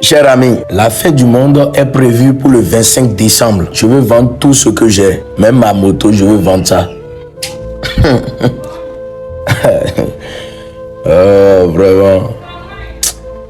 Cher ami, la fin du monde est prévue pour le 25 décembre. Je veux vendre tout ce que j'ai. Même ma moto, je veux vendre ça. Oh, vraiment.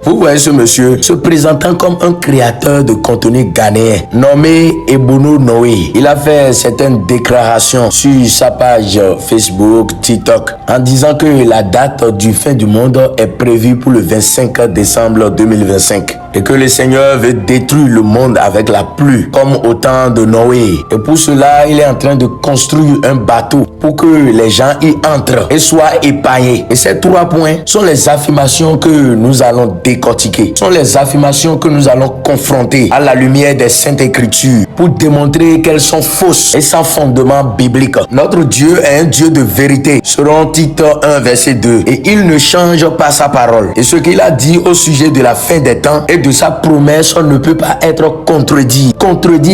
Vous voyez ce monsieur se présentant comme un créateur de contenu ghanéen nommé Ebono Noé. Il a fait certaines déclarations sur sa page Facebook, TikTok en disant que la date du fin du monde est prévue pour le 25 décembre 2025 et que le Seigneur veut détruire le monde avec la pluie comme au temps de Noé. Et pour cela, il est en train de construire un bateau pour que les gens y entrent et soient épargnés. Et ces 3 points sont les affirmations que nous allons décortiquer. Sont les affirmations que nous allons confronter à la lumière des Saintes Écritures pour démontrer qu'elles sont fausses et sans fondement biblique. Notre Dieu est un Dieu de vérité, selon Tite 1 verset 2. Et il ne change pas sa parole. Et ce qu'il a dit au sujet de la fin des temps et de sa promesse ne peut pas être contredit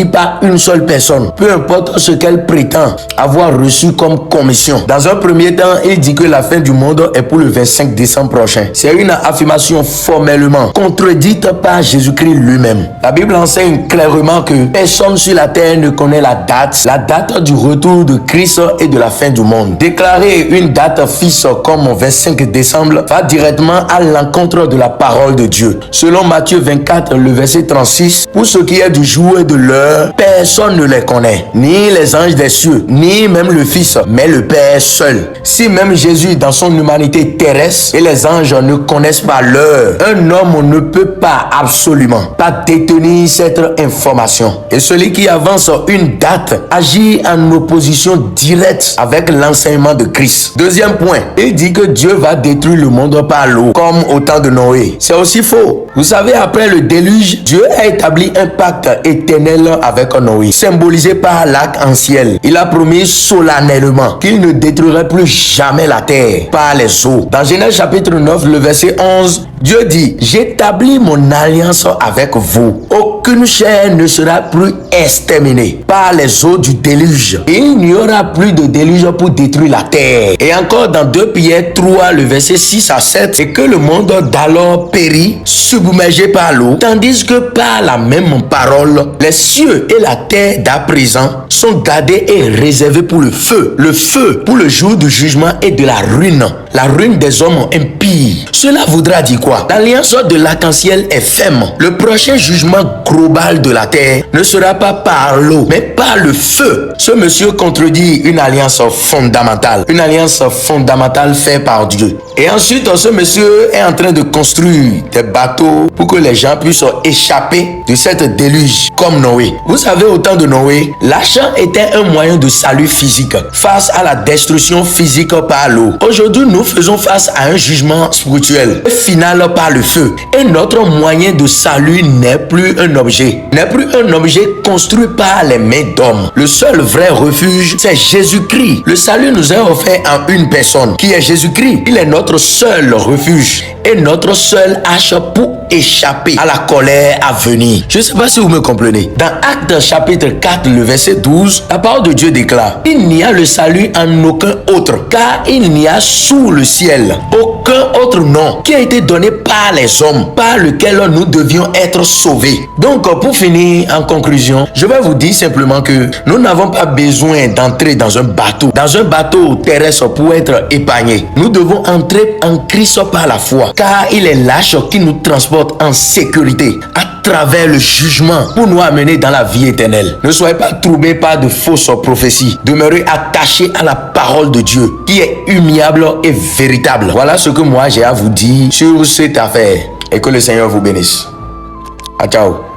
par une seule personne, peu importe ce qu'elle prétend avoir reçu comme commission. Dans un premier temps, il dit que la fin du monde est pour le 25 décembre prochain. C'est une affirmation formellement contredite par Jésus-Christ lui-même. La Bible enseigne clairement que personne sur la terre ne connaît la date du retour de Christ et de la fin du monde. Déclarer une date fixe comme 25 décembre va directement à l'encontre de la parole de Dieu. Selon Matthieu 24, le verset 36, pour ce qui est du jour et de l'heure, personne ne les connaît, ni les anges des cieux, ni même le Fils, mais le Père seul. Si même Jésus, dans son humanité terrestre, et les anges ne connaissent pas l'heure, un homme ne peut pas absolument pas détenir cette information. Et celui qui avance une date agit en opposition directe avec l'enseignement de Christ. Deuxième point, il dit que Dieu va détruire le monde par l'eau, comme au temps de Noé. C'est aussi faux. Vous savez, après le déluge, Dieu a établi un pacte éternel avec Noé, symbolisé par l'arc-en-ciel. Il a promis solennellement qu'il ne détruirait plus jamais la terre par les eaux. Dans Genèse chapitre 9, le verset 11, Dieu dit: j'établis mon alliance avec vous. Aucune chair ne sera plus exterminée par les eaux du déluge. Et il n'y aura plus de déluge pour détruire la terre. Et encore dans 2 Pierre 3, le verset 6 à 7, et que le monde d'alors périt, submergé par l'eau, tandis que par la même parole, les cieux et la terre d'à présent sont gardés et réservés pour le feu pour le jour du jugement et de la ruine des hommes impies. Cela voudra dire quoi? L'alliance de l'arc-en-ciel est ferme. Le prochain jugement global de la terre ne sera pas par l'eau, mais par le feu. Ce monsieur contredit une alliance fondamentale faite par Dieu. Et ensuite, ce monsieur est en train de construire des bateaux pour que les gens puissent échapper de cette déluge comme Noé. Vous savez, au temps de Noé, l'argent était un moyen de salut physique face à la destruction physique par l'eau. Aujourd'hui, nous faisons face à un jugement spirituel final par le feu. Et notre moyen de salut n'est plus un objet construit par les mains d'hommes. Le seul vrai refuge, c'est Jésus-Christ. Le salut nous est offert en une personne, qui est Jésus-Christ. Il est notre seul refuge et notre seule hache pour échapper à la colère à venir. Je ne sais pas si vous me comprenez. Dans Actes chapitre 4, le verset 12, la parole de Dieu déclare: il n'y a le salut en aucun autre, car il n'y a sous le ciel aucun autre nom qui a été donné par les hommes, par lequel nous devions être sauvés. Donc, pour finir, en conclusion, je vais vous dire simplement que nous n'avons pas besoin d'entrer dans un bateau terrestre pour être épargnés. Nous devons entrer en Christ par la foi, car il est l'arche qui nous transporte en sécurité à travers le jugement pour nous amener dans la vie éternelle. Ne soyez pas troublés par de fausses prophéties. Demeurez attachés à la parole de Dieu qui est immuable et véritable. Voilà ce que moi j'ai à vous dire sur cette affaire et que le Seigneur vous bénisse. Ciao.